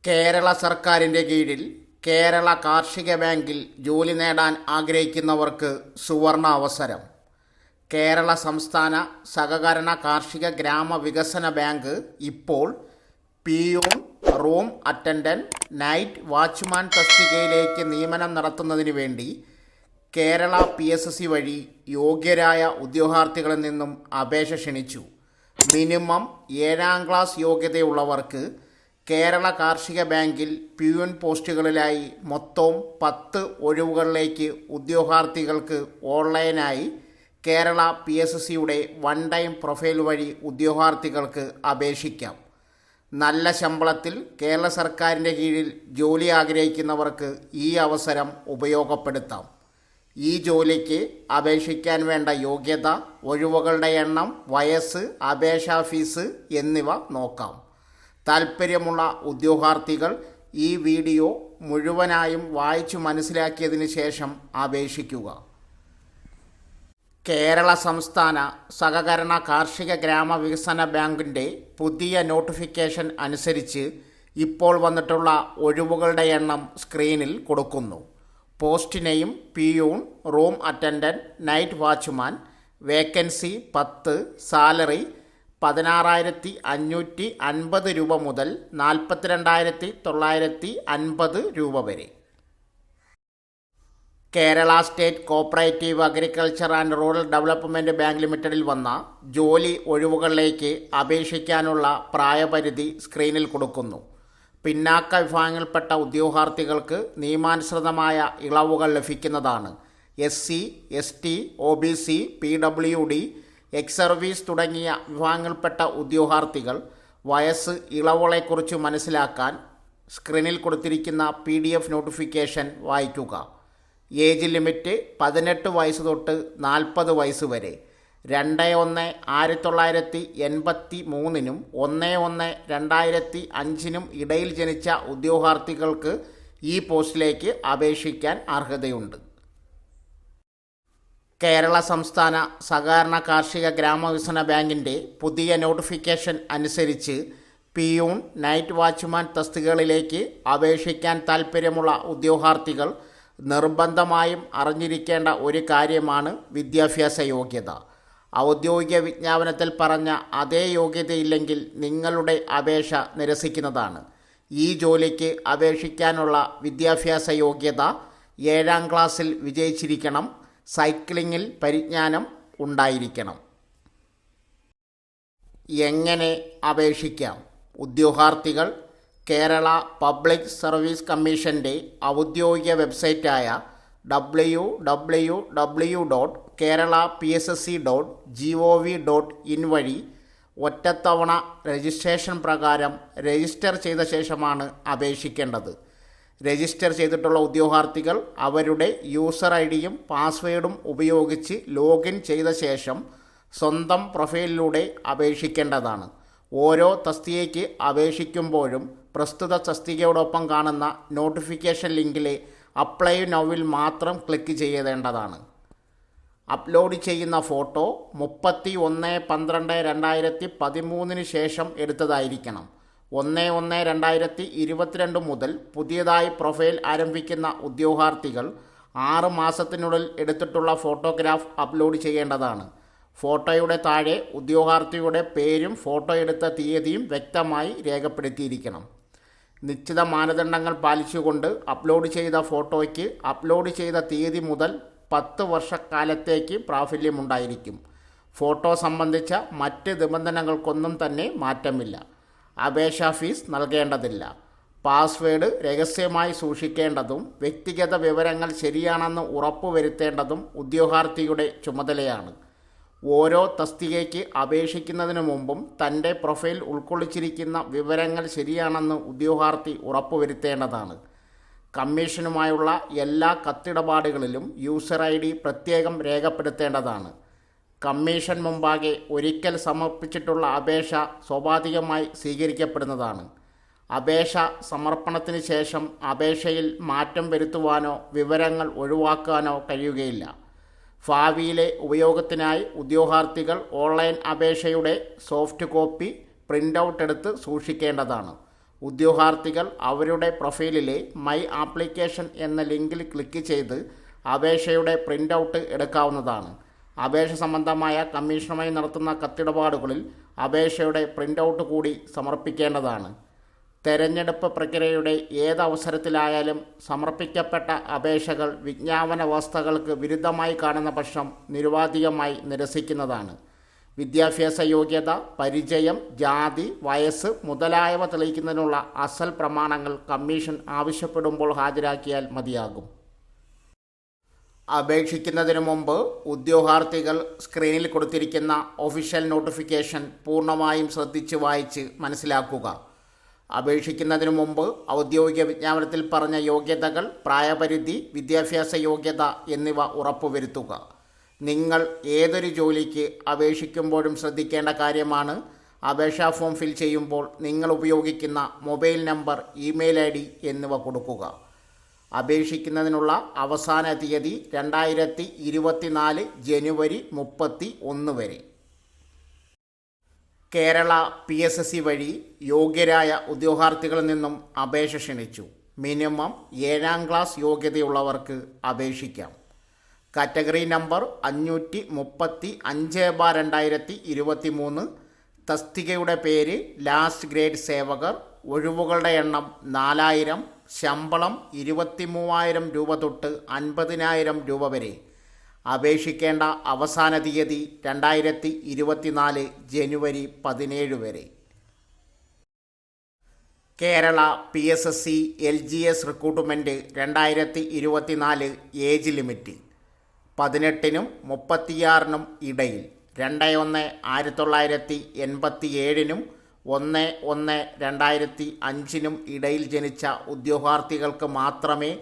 കേരള സർക്കാരിൻ്റെ കീഴിൽ കേരള കാർഷിക ബാങ്കിൽ ജോലി നേടാൻ ആഗ്രഹിക്കുന്നവർക്ക് സുവർണ അവസരം. കേരള സംസ്ഥാന സഹകരണ കാർഷിക ഗ്രാമവികസന ബാങ്ക് ഇപ്പോൾ peon, room attendant, night watchman തസ്തികയിലേക്ക് നിയമനം നടത്തുന്നതിന് വേണ്ടി കേരള PSC വഴി യോഗ്യരായ ഉദ്യോഗാർത്ഥികളിൽ നിന്നും അപേക്ഷ ക്ഷണിച്ചു. മിനിമം 7ാം ക്ലാസ് യോഗ്യതയുള്ളവർക്ക് കേരള കാർഷിക ബാങ്കിൽ പിയൂൺ പോസ്റ്റുകളിലായി മൊത്തം 10 ഒഴിവുകളിലേക്ക് ഉദ്യോഗാർത്ഥികൾക്ക് ഓൺലൈനായി കേരള PSCയുടെ വൺ ടൈം പ്രൊഫൈൽ വഴി ഉദ്യോഗാർത്ഥികൾക്ക് അപേക്ഷിക്കാം. നല്ല ശമ്പളത്തിൽ കേരള സർക്കാരിൻ്റെ കീഴിൽ ജോലി ആഗ്രഹിക്കുന്നവർക്ക് ഈ അവസരം ഉപയോഗപ്പെടുത്താം. ഈ ജോലിക്ക് അപേക്ഷിക്കാൻ വേണ്ട യോഗ്യത, ഒഴിവുകളുടെ എണ്ണം, വയസ്സ്, അപേക്ഷാ ഫീസ് എന്നിവ നോക്കാം. താൽപ്പര്യമുള്ള ഉദ്യോഗാർത്ഥികൾ ഈ വീഡിയോ മുഴുവനായും വായിച്ചു മനസ്സിലാക്കിയതിന് ശേഷം അപേക്ഷിക്കുക. കേരള സംസ്ഥാന സഹകരണ കാർഷിക ഗ്രാമവികസന ബാങ്കിൻ്റെ പുതിയ നോട്ടിഫിക്കേഷൻ അനുസരിച്ച് ഇപ്പോൾ വന്നിട്ടുള്ള ഒഴിവുകളുടെ എണ്ണം സ്ക്രീനിൽ കൊടുക്കുന്നു. Post name peon, room attendant, night watchman. Vacancy 10. Salary 16,550 രൂപ മുതൽ 42,950 രൂപ വരെ. Kerala state cooperative agriculture and rural development bank ലിമിറ്റഡിൽ വന്ന ജോലി ഒഴിവുകളിലേക്ക് അപേക്ഷിക്കാനുള്ള പ്രായപരിധി സ്ക്രീനിൽ കൊടുക്കുന്നു. പിന്നാക്ക വിഭാഗങ്ങളിൽപ്പെട്ട ഉദ്യോഗാർത്ഥികൾക്ക് നിയമാനുസൃതമായ ഇളവുകൾ ലഭിക്കുന്നതാണ്. SC, ST, OBC, PWD, ex service തുടങ്ങിയ വിഭാഗങ്ങളിൽപ്പെട്ട ഉദ്യോഗാർത്ഥികൾ വയസ്സ് ഇളവുകളെക്കുറിച്ച് മനസ്സിലാക്കാൻ സ്ക്രീനിൽ കൊടുത്തിരിക്കുന്ന PDF നോട്ടിഫിക്കേഷൻ വായിക്കുക. ഏജ് ലിമിറ്റ് 18 വയസ്സ് തൊട്ട് 40 വയസ്സ് വരെ. 2/1/1983 1/1/2005 ഇടയിൽ ജനിച്ച ഉദ്യോഗാർത്ഥികൾക്ക് ഈ പോസ്റ്റിലേക്ക് അപേക്ഷിക്കാൻ അർഹതയുണ്ട്. കേരള സംസ്ഥാന സഹകരണ കാർഷിക ഗ്രാമവികസന ബാങ്കിൻ്റെ പുതിയ നോട്ടിഫിക്കേഷൻ അനുസരിച്ച് പിയൂൺ, നൈറ്റ് വാച്ച്മാൻ തസ്തികകളിലേക്ക് അപേക്ഷിക്കാൻ താൽപ്പര്യമുള്ള ഉദ്യോഗാർത്ഥികൾ നിർബന്ധമായും അറിഞ്ഞിരിക്കേണ്ട ഒരു കാര്യമാണ് വിദ്യാഭ്യാസ യോഗ്യത. ഔദ്യോഗിക വിജ്ഞാപനത്തിൽ പറഞ്ഞ അതേ യോഗ്യതയില്ലെങ്കിൽ നിങ്ങളുടെ അപേക്ഷ നിരസിക്കുന്നതാണ്. ഈ ജോലിക്ക് അപേക്ഷിക്കാനുള്ള വിദ്യാഭ്യാസ യോഗ്യത 7ാം ക്ലാസ്സിൽ വിജയിച്ചിരിക്കണം. സൈക്ലിങ്ങിൽ പരിജ്ഞാനം ഉണ്ടായിരിക്കണം. എങ്ങനെ അപേക്ഷിക്കാം? ഉദ്യോഗാർത്ഥികൾ കേരള പബ്ലിക് സർവീസ് കമ്മീഷൻ്റെ ഔദ്യോഗിക വെബ്സൈറ്റായ www.keralapsc.gov.in വഴി ഒറ്റത്തവണ രജിസ്ട്രേഷൻ പ്രകാരം രജിസ്റ്റർ ചെയ്ത ശേഷമാണ് അപേക്ഷിക്കേണ്ടത്. രജിസ്റ്റർ ചെയ്തിട്ടുള്ള ഉദ്യോഗാർത്ഥികൾ അവരുടെ യൂസർ IDയും പാസ്വേഡും ഉപയോഗിച്ച് ലോഗിൻ ചെയ്ത ശേഷം സ്വന്തം പ്രൊഫൈലിലൂടെ അപേക്ഷിക്കേണ്ടതാണ്. ഓരോ തസ്തികയ്ക്ക് അപേക്ഷിക്കുമ്പോഴും പ്രസ്തുത തസ്തികയോടൊപ്പം കാണുന്ന നോട്ടിഫിക്കേഷൻ ലിങ്കിലെ അപ്ലൈ നൗവിൽ മാത്രം ക്ലിക്ക് ചെയ്യേണ്ടതാണ്. അപ്ലോഡ് ചെയ്യുന്ന ഫോട്ടോ 31/12/2013 ശേഷം എടുത്തതായിരിക്കണം. 1/1/2022 മുതൽ പുതിയതായി പ്രൊഫൈൽ ആരംഭിക്കുന്ന ഉദ്യോഗാർത്ഥികൾ 6 മാസത്തിനുള്ളിൽ എടുത്തിട്ടുള്ള ഫോട്ടോഗ്രാഫ് അപ്ലോഡ് ചെയ്യേണ്ടതാണ്. ഫോട്ടോയുടെ താഴെ ഉദ്യോഗാർത്ഥിയുടെ പേരും ഫോട്ടോ എടുത്ത തീയതിയും വ്യക്തമായി രേഖപ്പെടുത്തിയിരിക്കണം. നിശ്ചിത മാനദണ്ഡങ്ങൾ പാലിച്ചുകൊണ്ട് അപ്ലോഡ് ചെയ്ത ഫോട്ടോയ്ക്ക് അപ്ലോഡ് ചെയ്ത തീയതി മുതൽ 10 വർഷക്കാലത്തേക്ക് പ്രാബല്യമുണ്ടായിരിക്കും. ഫോട്ടോ സംബന്ധിച്ച മറ്റ് നിബന്ധനകൾക്കൊന്നും തന്നെ മാറ്റമില്ല. അപേക്ഷാ ഫീസ് നൽകേണ്ടതില്ല. പാസ്വേഡ് രഹസ്യമായി സൂക്ഷിക്കേണ്ടതും വ്യക്തിഗത വിവരങ്ങൾ ശരിയാണെന്ന് ഉറപ്പുവരുത്തേണ്ടതും ഉദ്യോഗാർത്ഥിയുടെ ചുമതലയാണ്. ഓരോ തസ്തികയ്ക്ക് അപേക്ഷിക്കുന്നതിന് മുമ്പും തൻ്റെ പ്രൊഫൈൽ ഉൾക്കൊള്ളിച്ചിരിക്കുന്ന വിവരങ്ങൾ ശരിയാണെന്ന് ഉദ്യോഗാർത്ഥി ഉറപ്പുവരുത്തേണ്ടതാണ്. കമ്മീഷനുമായുള്ള എല്ലാ കത്തിടപാടുകളിലും യൂസർ ID പ്രത്യേകം രേഖപ്പെടുത്തേണ്ടതാണ്. കമ്മീഷൻ മുമ്പാകെ ഒരിക്കൽ സമർപ്പിച്ചിട്ടുള്ള അപേക്ഷ സ്വാഭാവികമായി സ്വീകരിക്കപ്പെടുന്നതാണ്. അപേക്ഷ സമർപ്പണത്തിന് ശേഷം അപേക്ഷയിൽ മാറ്റം വരുത്തുവാനോ വിവരങ്ങൾ ഒഴിവാക്കാനോ കഴിയുകയില്ല. ഭാവിയിലെ ഉപയോഗത്തിനായി ഉദ്യോഗാർത്ഥികൾ ഓൺലൈൻ അപേക്ഷയുടെ സോഫ്റ്റ് കോപ്പി പ്രിൻ്റ് ഔട്ട് എടുത്ത് സൂക്ഷിക്കേണ്ടതാണ്. ഉദ്യോഗാർത്ഥികൾ അവരുടെ പ്രൊഫൈലിലെ മൈ ആപ്ലിക്കേഷൻ എന്ന ലിങ്കിൽ ക്ലിക്ക് ചെയ്ത് അപേക്ഷയുടെ പ്രിൻ്റ് ഔട്ട് എടുക്കാവുന്നതാണ്. അപേക്ഷ സംബന്ധമായ കമ്മീഷനുമായി നടത്തുന്ന കത്തിടപാടുകളിൽ അപേക്ഷയുടെ പ്രിൻ്റ് ഔട്ട് കൂടി സമർപ്പിക്കേണ്ടതാണ്. തെരഞ്ഞെടുപ്പ് പ്രക്രിയയുടെ ഏതവസരത്തിലായാലും സമർപ്പിക്കപ്പെട്ട അപേക്ഷകൾ വിജ്ഞാപന വ്യവസ്ഥകൾക്ക് വിരുദ്ധമായി കാണുന്ന പക്ഷം നിരുപാധികമായി നിരസിക്കുന്നതാണ്. വിദ്യാഭ്യാസ യോഗ്യത, പരിചയം, ജാതി, വയസ്സ് മുതലായവ തെളിയിക്കുന്നതിനുള്ള അസൽ പ്രമാണങ്ങൾ കമ്മീഷൻ ആവശ്യപ്പെടുമ്പോൾ ഹാജരാക്കിയാൽ മതിയാകും. അപേക്ഷിക്കുന്നതിന് മുമ്പ് ഉദ്യോഗാർത്ഥികൾ സ്ക്രീനിൽ കൊടുത്തിരിക്കുന്ന ഒഫീഷ്യൽ നോട്ടിഫിക്കേഷൻ പൂർണ്ണമായും ശ്രദ്ധിച്ച് വായിച്ച് മനസ്സിലാക്കുക. അപേക്ഷിക്കുന്നതിന് മുമ്പ് ഔദ്യോഗിക വിജ്ഞാപനത്തിൽ പറഞ്ഞ യോഗ്യതകൾ, പ്രായപരിധി, വിദ്യാഭ്യാസ യോഗ്യത എന്നിവ ഉറപ്പുവരുത്തുക. നിങ്ങൾ ഏതൊരു ജോലിക്ക് അപേക്ഷിക്കുമ്പോഴും ശ്രദ്ധിക്കേണ്ട കാര്യമാണ് അപേക്ഷാ ഫോം ഫിൽ ചെയ്യുമ്പോൾ നിങ്ങൾ ഉപയോഗിക്കുന്ന മൊബൈൽ നമ്പർ, ഇമെയിൽ ID എന്നിവ കൊടുക്കുക. അപേക്ഷിക്കുന്നതിനുള്ള അവസാന തീയതി 2024 ജനുവരി 31 വരെ. കേരള PSSC വഴി യോഗ്യരായ ഉദ്യോഗാർത്ഥികളിൽ നിന്നും അപേക്ഷ ക്ഷണിച്ചു. മിനിമം 7ാം ക്ലാസ് യോഗ്യതയുള്ളവർക്ക് അപേക്ഷിക്കാം. Category number 535/2023. തസ്തികയുടെ പേര് ലാസ്റ്റ് ഗ്രേഡ് സേവകർ. ഒഴിവുകളുടെ എണ്ണം 4000. ശമ്പളം 23,000 രൂപ തൊട്ട് 50,000 രൂപ വരെ. അപേക്ഷിക്കേണ്ട അവസാന തീയതി 2024 ജനുവരി 17 വരെ. Kerala PSSC LGS recruitment 2024 age limit 18നും 36നും ഇടയിൽ. 2/1/1987നും 1/1/2005നും ഇടയിൽ ജനിച്ച ഉദ്യോഗാർത്ഥികൾക്ക് മാത്രമേ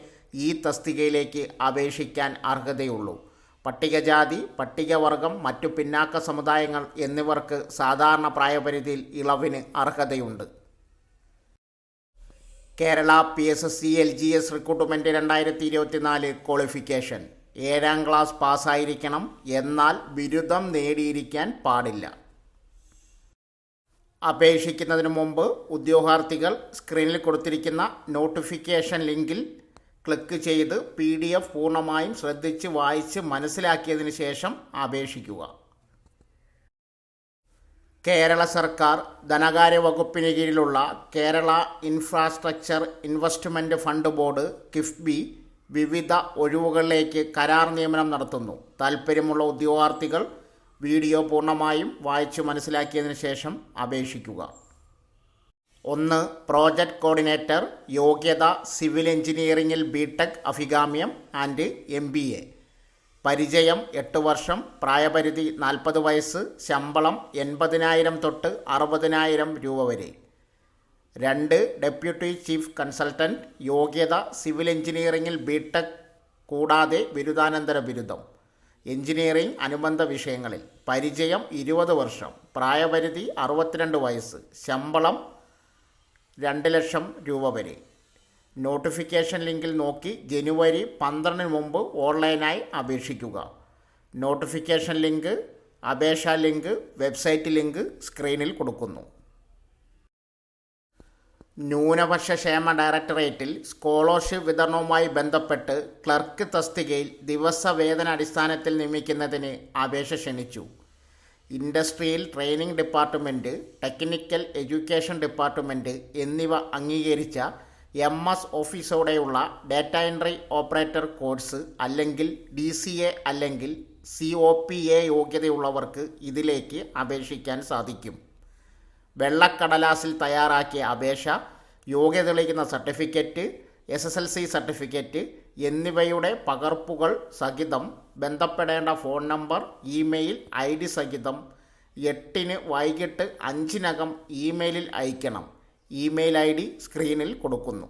ഈ തസ്തികയിലേക്ക് അപേക്ഷിക്കാൻ അർഹതയുള്ളൂ. പട്ടികജാതി, പട്ടികവർഗം, മറ്റു പിന്നാക്ക സമുദായങ്ങൾ എന്നിവർക്ക് സാധാരണ പ്രായപരിധിയിൽ ഇളവിന് അർഹതയുണ്ട്. Kerala PSSC LGS recruitment 2024 qualification: 7ാം ക്ലാസ് പാസ്സായിരിക്കണം. എന്നാൽ ബിരുദം നേടിയിരിക്കാൻ പാടില്ല. അപേക്ഷിക്കുന്നതിന് മുമ്പ് ഉദ്യോഗാർത്ഥികൾ സ്ക്രീനിൽ കൊടുത്തിരിക്കുന്ന നോട്ടിഫിക്കേഷൻ ലിങ്കിൽ ക്ലിക്ക് ചെയ്ത് PDF പൂർണ്ണമായും ശ്രദ്ധിച്ച് വായിച്ച് മനസ്സിലാക്കിയതിന് ശേഷം അപേക്ഷിക്കുക. കേരള സർക്കാർ ധനകാര്യ വകുപ്പിന് കീഴിലുള്ള Kerala infrastructure investment fund board KIIFB വിവിധ ഒഴിവുകളിലേക്ക് കരാർ നിയമനം നടത്തുന്നു. താൽപ്പര്യമുള്ള ഉദ്യോഗാർത്ഥികൾ വീഡിയോ പൂർണ്ണമായും വായിച്ചു മനസ്സിലാക്കിയതിന് ശേഷം അപേക്ഷിക്കുക. 1. Project coordinator. യോഗ്യത സിവിൽ എഞ്ചിനീയറിംഗിൽ BTech അഭികാമ്യം ആൻഡ് MBA. പരിചയം 8 വർഷം. പ്രായപരിധി 40 വയസ്സ്. ശമ്പളം 80,000 തൊട്ട് 60,000 രൂപ വരെ. 2. Deputy chief consultant. യോഗ്യത സിവിൽ എഞ്ചിനീയറിംഗിൽ BTech കൂടാതെ ബിരുദാനന്തര ബിരുദം. എഞ്ചിനീയറിംഗ് അനുബന്ധ വിഷയങ്ങളിൽ. പരിചയം 20 വർഷം. പ്രായപരിധി 62 വയസ്സ്. ശമ്പളം 2,00,000 രൂപ വരെ. നോട്ടിഫിക്കേഷൻ ലിങ്കിൽ നോക്കി ജനുവരി 12 മുമ്പ് ഓൺലൈനായി അപേക്ഷിക്കുക. നോട്ടിഫിക്കേഷൻ ലിങ്ക്, അപേക്ഷാ ലിങ്ക്, വെബ്സൈറ്റ് ലിങ്ക് സ്ക്രീനിൽ കൊടുക്കുന്നു. ന്യൂനപക്ഷ ക്ഷേമ ഡയറക്ടറേറ്റിൽ സ്കോളർഷിപ്പ് വിതരണവുമായി ബന്ധപ്പെട്ട് ക്ലർക്ക് തസ്തികയിൽ ദിവസവേതന അടിസ്ഥാനത്തിൽ നിയമിക്കുന്നതിന് അപേക്ഷ ക്ഷണിച്ചു. Industrial training department, technical education department എന്നിവ അംഗീകരിച്ച MS ഓഫീസോടെയുള്ള ഡാറ്റ എൻട്രി ഓപ്പറേറ്റർ കോഴ്സ് അല്ലെങ്കിൽ DCA അല്ലെങ്കിൽ COPA യോഗ്യതയുള്ളവർക്ക് ഇതിലേക്ക് അപേക്ഷിക്കാൻ സാധിക്കും. വെള്ളക്കടലാസിൽ തയ്യാറാക്കിയ അപേക്ഷ, യോഗ്യത തെളിയിക്കുന്ന സർട്ടിഫിക്കറ്റ്, SSLC സർട്ടിഫിക്കറ്റ് എന്നിവയുടെ പകർപ്പുകൾ സഹിതം ബന്ധപ്പെടേണ്ട ഫോൺ നമ്പർ, ഇമെയിൽ ID സഹിതം 8 വൈകിട്ട് 5 ഇമെയിലിൽ അയക്കണം. ഇമെയിൽ ID സ്ക്രീനിൽ കൊടുക്കുന്നു.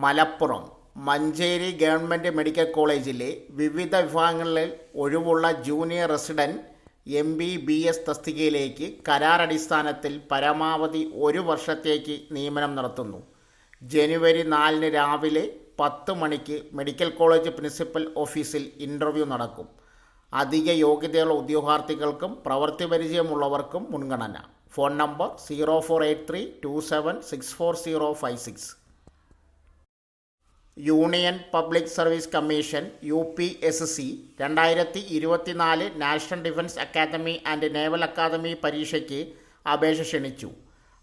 മലപ്പുറം മഞ്ചേരി ഗവൺമെൻറ് മെഡിക്കൽ കോളേജിലെ വിവിധ വിഭാഗങ്ങളിൽ ഒഴിവുള്ള ജൂനിയർ റെസിഡൻറ്റ് MBBS തസ്തികയിലേക്ക് കരാറടിസ്ഥാനത്തിൽ പരമാവധി 1 വർഷത്തേക്ക് നിയമനം നടത്തുന്നു. ജനുവരി 4 രാവിലെ 10 മണിക്ക് മെഡിക്കൽ കോളേജ് പ്രിൻസിപ്പൽ ഓഫീസിൽ ഇൻ്റർവ്യൂ നടക്കും. അധിക യോഗ്യതയുള്ള ഉദ്യോഗാർത്ഥികൾക്കും പ്രവൃത്തി പരിചയമുള്ളവർക്കും മുൻഗണന. Phone number 048327646056. Union public service commission UPSC 2024 national defence academy and naval academy പരീക്ഷയ്ക്ക് അപേക്ഷ ക്ഷണിച്ചു.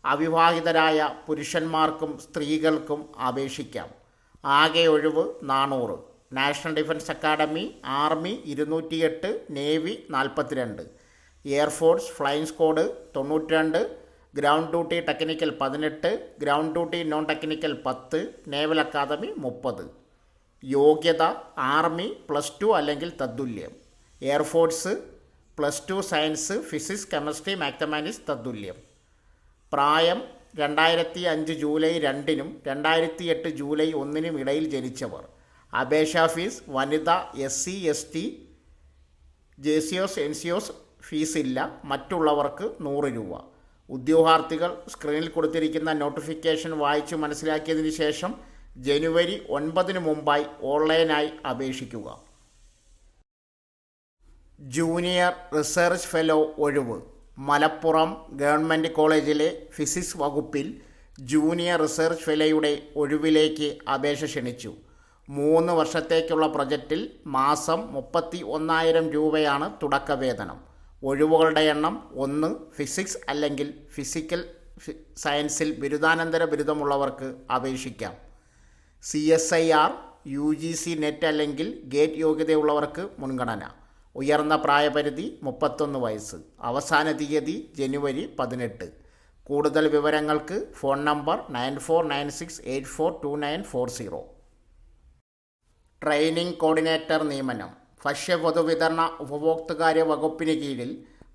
അവിവാഹിതരായ പുരുഷന്മാർക്കും സ്ത്രീകൾക്കും അപേക്ഷിക്കാം. ആകെ ഒഴിവ് 400. National defence academy army 208, navy 42, air force flying squad 92, ground duty technical 18, ground duty non technical 10, naval academy 30. യോഗ്യത ആർമി +2 അല്ലെങ്കിൽ തത്തുല്യം, air force +2 science physics chemistry mathematics തത്തുല്യം. പ്രായം 2005 ജൂലൈ 2-നും 2008 ജൂലൈ 1-നും ഇടയിൽ ജനിച്ചവർ. അപേക്ഷാ ഫീസ് വനിത, SC ST, JCOs NCOs ഫീസില്ല. മറ്റുള്ളവർക്ക് 100 രൂപ. ഉദ്യോഗാർത്ഥികൾ സ്ക്രീനിൽ കൊടുത്തിരിക്കുന്ന നോട്ടിഫിക്കേഷൻ വായിച്ചു മനസ്സിലാക്കിയതിന് ശേഷം ജനുവരി 9-ന് മുമ്പായി ഓൺലൈനായി അപേക്ഷിക്കുക. ജൂനിയർ റിസർച്ച് ഫെലോ ഒഴിവ്. മലപ്പുറം ഗവൺമെൻറ് കോളേജിലെ ഫിസിക്സ് വകുപ്പിൽ ജൂനിയർ റിസർച്ച് ഫെലോയുടെ ഒഴിവിലേക്ക് അപേക്ഷ ക്ഷണിച്ചു. 3 വർഷത്തേക്കുള്ള പ്രൊജക്റ്റിൽ മാസം 31,000 രൂപയാണ് തുടക്കവേതനം. ഒഴിവുകളുടെ എണ്ണം 1. ഫിസിക്സ് അല്ലെങ്കിൽ ഫിസിക്കൽ സയൻസിൽ ബിരുദാനന്തര ബിരുദമുള്ളവർക്ക് അപേക്ഷിക്കാം. CSIR UGC നെറ്റ് അല്ലെങ്കിൽ ഗേറ്റ് യോഗ്യതയുള്ളവർക്ക് മുൻഗണന. ഉയർന്ന പ്രായപരിധി 31 വയസ്സ്. അവസാന തീയതി ജനുവരി 18. കൂടുതൽ വിവരങ്ങൾക്ക് ഫോൺ നമ്പർ 9496842940. ട്രെയിനിംഗ് കോർഡിനേറ്റർ നിയമനം. ഭക്ഷ്യപൊതുവിതരണ ഉപഭോക്തൃകാര്യ വകുപ്പിന് കീഴിൽ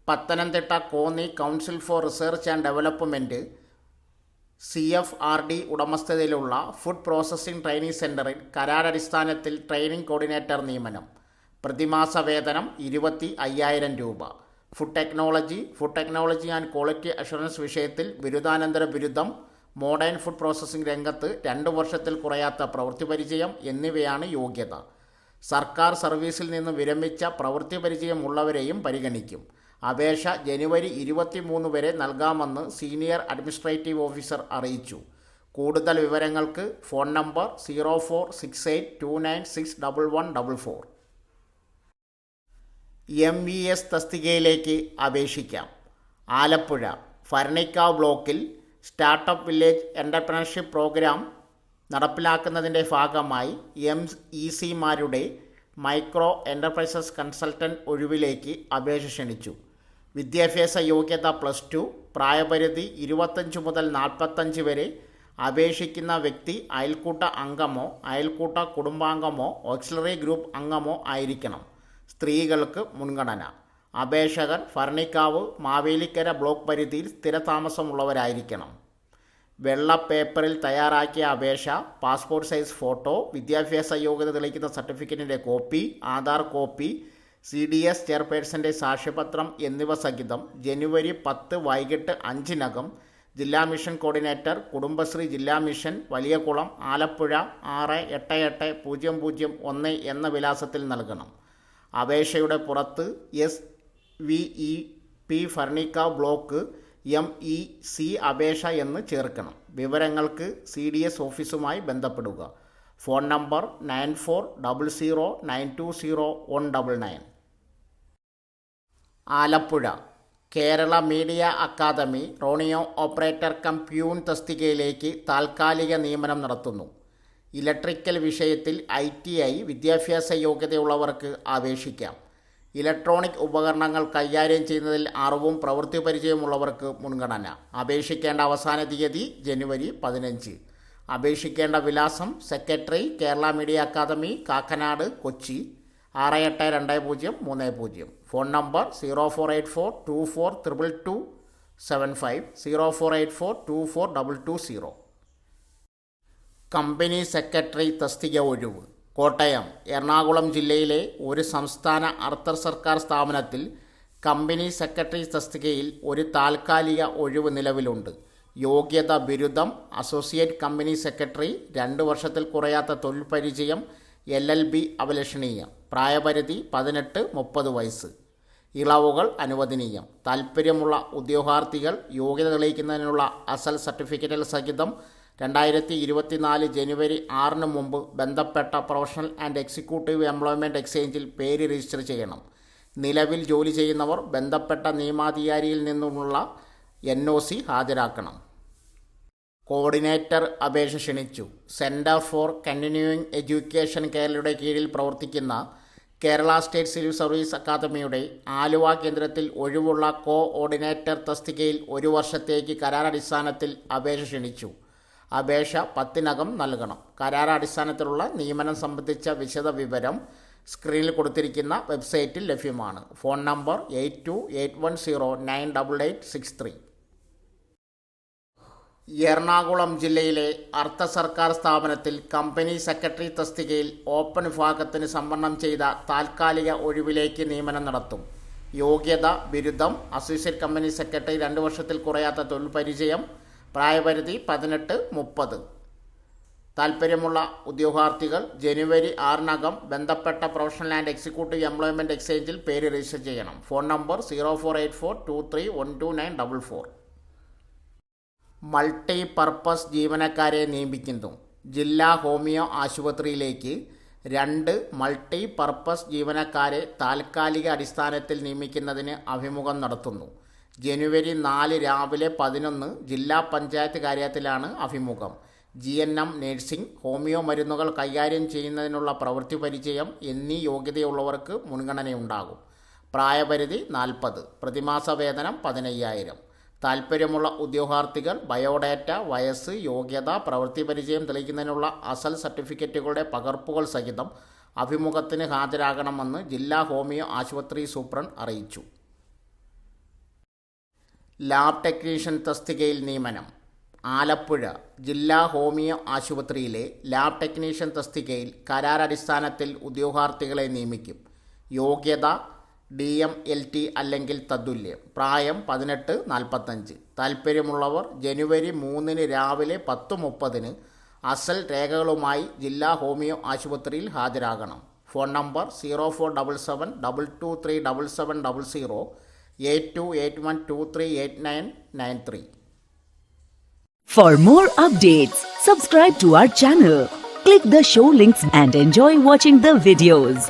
Pathanamthitta Konni council for research and development CFRD ഉടമസ്ഥതയിലുള്ള ഫുഡ് പ്രോസസ്സിംഗ് ട്രെയിനിംഗ് സെൻ്ററിൽ കരാറടിസ്ഥാനത്തിൽ ട്രെയിനിംഗ് കോർഡിനേറ്റർ നിയമനം. പ്രതിമാസ വേതനം 25,000 രൂപ. Food technology and quality assurance വിഷയത്തിൽ ബിരുദാനന്തര ബിരുദം, മോഡേൺ ഫുഡ് പ്രോസസ്സിംഗ് രംഗത്ത് 2 വർഷത്തിൽ കുറയാത്ത പ്രവൃത്തി പരിചയം എന്നിവയാണ് യോഗ്യത. സർക്കാർ സർവീസിൽ നിന്ന് വിരമിച്ച പ്രവൃത്തി പരിചയമുള്ളവരെയും പരിഗണിക്കും. അപേക്ഷ ജനുവരി 23 വരെ നൽകാമെന്ന് സീനിയർ അഡ്മിനിസ്ട്രേറ്റീവ് ഓഫീസർ അറിയിച്ചു. കൂടുതൽ വിവരങ്ങൾക്ക് ഫോൺ നമ്പർ 046829611144. MES തസ്തികയിലേക്ക് അപേക്ഷിക്കാം. ആലപ്പുഴ ഭരണിക്കാവ് ബ്ലോക്കിൽ സ്റ്റാർട്ടപ്പ് വില്ലേജ് എൻ്റർപ്രണർഷിപ്പ് പ്രോഗ്രാം നടപ്പിലാക്കുന്നതിൻ്റെ ഭാഗമായി MECമാരുടെ മൈക്രോ എൻ്റർപ്രൈസസ് കൺസൾട്ടൻറ്റ് ഒഴിവിലേക്ക് അപേക്ഷ ക്ഷണിച്ചു. വിദ്യാഭ്യാസ യോഗ്യത +2, പ്രായപരിധി 25 മുതൽ 45 വരെ. അപേക്ഷിക്കുന്ന വ്യക്തി അയൽക്കൂട്ട അംഗമോ അയൽക്കൂട്ട കുടുംബാംഗമോ ഓക്സിലറി ഗ്രൂപ്പ് അംഗമോ ആയിരിക്കണം. സ്ത്രീകൾക്ക് മുൻഗണന. അപേക്ഷകർ ഭരണിക്കാവ് മാവേലിക്കര ബ്ലോക്ക് പരിധിയിൽ സ്ഥിരതാമസമുള്ളവരായിരിക്കണം. വെള്ള പേപ്പറിൽ തയ്യാറാക്കിയ അപേക്ഷ, പാസ്പോർട്ട് സൈസ് ഫോട്ടോ, വിദ്യാഭ്യാസ യോഗ്യത തെളിയിക്കുന്ന സർട്ടിഫിക്കറ്റിൻ്റെ കോപ്പി, ആധാർ കോപ്പി, CDS ചെയർപേഴ്സൻ്റെ സാക്ഷ്യപത്രം എന്നിവ സഹിതം ജനുവരി 10 വൈകിട്ട് 5-നകം ജില്ലാ മിഷൻ കോർഡിനേറ്റർ, കുടുംബശ്രീ ജില്ലാ മിഷൻ, വലിയകുളം, ആലപ്പുഴ 688001 എന്ന വിലാസത്തിൽ നൽകണം. അപേക്ഷയുടെ പുറത്ത് SVEP ഭരണിക്കാവ് ബ്ലോക്ക് MEC അപേക്ഷ എന്ന് ചേർക്കണം. വിവരങ്ങൾക്ക് CDS ഓഫീസുമായി ബന്ധപ്പെടുക. Phone number 9400920199. Alappuzha Kerala media academy roneo operator cum peon തസ്തികയിലേക്ക് താൽക്കാലിക നിയമനം നടത്തുന്നു. ഇലക്ട്രിക്കൽ വിഷയത്തിൽ ITI വിദ്യാഭ്യാസ യോഗ്യതയുള്ളവർക്ക് അപേക്ഷിക്കാം. ഇലക്ട്രോണിക് ഉപകരണങ്ങൾ കൈകാര്യം ചെയ്യുന്നതിൽ അറിവും പ്രവൃത്തി പരിചയമുള്ളവർക്ക് മുൻഗണന. അപേക്ഷിക്കേണ്ട അവസാന തീയതി ജനുവരി 15. അപേക്ഷിക്കേണ്ട വിലാസം secretary, Kerala media academy, Kakkanad, Kochi 682030. Phone number 0484242275, 0484242220. Company secretary തസ്തിക ഒഴിവ്. കോട്ടയം, എറണാകുളം ജില്ലയിലെ ഒരു സംസ്ഥാന അർദ്ധ സർക്കാർ സ്ഥാപനത്തിൽ കമ്പനി സെക്രട്ടറി തസ്തികയിൽ ഒരു താൽക്കാലിക ഒഴിവ് നിലവിലുണ്ട്. യോഗ്യത ബിരുദം, അസോസിയേറ്റ് കമ്പനി സെക്രട്ടറി, 2 വർഷത്തിൽ കുറയാത്ത തൊഴിൽ പരിചയം, LLB അഭിലഷണീയം. പ്രായപരിധി 18-30 വയസ്സ്. ഇളവുകൾ അനുവദനീയം. താൽപ്പര്യമുള്ള ഉദ്യോഗാർത്ഥികൾ യോഗ്യത തെളിയിക്കുന്നതിനുള്ള അസൽ സർട്ടിഫിക്കറ്റുകൾ സഹിതം 2024 ജനുവരി 6 മുമ്പ് ബന്ധപ്പെട്ട പ്രൊഫഷണൽ ആൻഡ് എക്സിക്യൂട്ടീവ് എംപ്ലോയ്മെൻറ്റ് എക്സ്ചേഞ്ചിൽ പേര് രജിസ്റ്റർ ചെയ്യണം. നിലവിൽ ജോലി ചെയ്യുന്നവർ ബന്ധപ്പെട്ട നിയമാധികാരിയിൽ നിന്നുമുള്ള NOC ഹാജരാക്കണം. കോർഡിനേറ്റർ അപേക്ഷ ക്ഷണിച്ചു. സെൻറ്റർ ഫോർ കണ്ടിന്യൂയിങ് എഡ്യൂക്കേഷൻ കേരളയുടെ കീഴിൽ പ്രവർത്തിക്കുന്ന കേരള സ്റ്റേറ്റ് സിവിൽ സർവീസ് അക്കാദമിയുടെ ആലുവ കേന്ദ്രത്തിൽ ഒഴിവുള്ള കോഓർഡിനേറ്റർ തസ്തികയിൽ 1 വർഷത്തേക്ക് കരാറടിസ്ഥാനത്തിൽ അപേക്ഷ ക്ഷണിച്ചു. അപേക്ഷ 10-നകം നൽകണം. കരാറടിസ്ഥാനത്തിലുള്ള നിയമനം സംബന്ധിച്ച വിശദ വിവരം സ്ക്രീനിൽ കൊടുത്തിരിക്കുന്ന വെബ്സൈറ്റിൽ ലഭ്യമാണ്. Phone number 8281098863. എറണാകുളം ജില്ലയിലെ അർദ്ധ സർക്കാർ സ്ഥാപനത്തിൽ കമ്പനി സെക്രട്ടറി തസ്തികയിൽ ഓപ്പൺ വിഭാഗത്തിന് സംവരണം ചെയ്ത താൽക്കാലിക ഒഴിവിലേക്ക് നിയമനം നടത്തും. യോഗ്യത ബിരുദം, അസോസിയേറ്റ് കമ്പനി സെക്രട്ടറി 2 വർഷത്തിൽ കുറയാത്ത തൊഴിൽ പരിചയം, പ്രായപരിധി 18-30. താൽപ്പര്യമുള്ള ഉദ്യോഗാർത്ഥികൾ ജനുവരി 6-നകം ബന്ധപ്പെട്ട പ്രൊഫഷണൽ ആൻഡ് എക്സിക്യൂട്ടീവ് എംപ്ലോയ്മെൻറ്റ് എക്സ്ചേഞ്ചിൽ പേര് രജിസ്റ്റർ ചെയ്യണം. Phone number 0484231294. മൾട്ടി പർപ്പസ് ജീവനക്കാരെ നിയമിക്കുന്നു. ജില്ലാ ഹോമിയോ ആശുപത്രിയിലേക്ക് 2 മൾട്ടി പർപ്പസ് ജീവനക്കാരെ താൽക്കാലിക അടിസ്ഥാനത്തിൽ നിയമിക്കുന്നതിന് അഭിമുഖം നടത്തുന്നു. ജനുവരി 4 രാവിലെ 11 ജില്ലാ പഞ്ചായത്ത് കാര്യത്തിലാണ് അഭിമുഖം. GNM നഴ്സിംഗ്, ഹോമിയോ മരുന്നുകൾ കൈകാര്യം ചെയ്യുന്നതിനുള്ള പ്രവൃത്തി പരിചയം എന്നീ യോഗ്യതയുള്ളവർക്ക് മുൻഗണനയുണ്ടാകും. പ്രായപരിധി 40. പ്രതിമാസ വേതനം 15,000. താൽപ്പര്യമുള്ള ഉദ്യോഗാർത്ഥികൾ ബയോഡാറ്റ, വയസ്സ്, യോഗ്യത, പ്രവൃത്തി പരിചയം തെളിയിക്കുന്നതിനുള്ള അസൽ സർട്ടിഫിക്കറ്റുകളുടെ പകർപ്പുകൾ സഹിതം അഭിമുഖത്തിന് ഹാജരാകണമെന്ന് ജില്ലാ ഹോമിയോ ആശുപത്രി സൂപ്രണ്ട് അറിയിച്ചു. ലാബ് ടെക്നീഷ്യൻ തസ്തികയിൽ നിയമനം. ആലപ്പുഴ ജില്ലാ ഹോമിയോ ആശുപത്രിയിലെ ലാബ് ടെക്നീഷ്യൻ തസ്തികയിൽ കരാറടിസ്ഥാനത്തിൽ ഉദ്യോഗാർത്ഥികളെ നിയമിക്കും. യോഗ്യത DMLT അല്ലെങ്കിൽ തത്തുല്യം. പ്രായം 18-45. താൽപ്പര്യമുള്ളവർ ജനുവരി 3 രാവിലെ 10:30 അസൽ രേഖകളുമായി ജില്ലാ ഹോമിയോ ആശുപത്രിയിൽ ഹാജരാകണം. Phone number 0477223700, 8281238993. For more updates, subscribe to our channel, click the show links and enjoy watching the videos.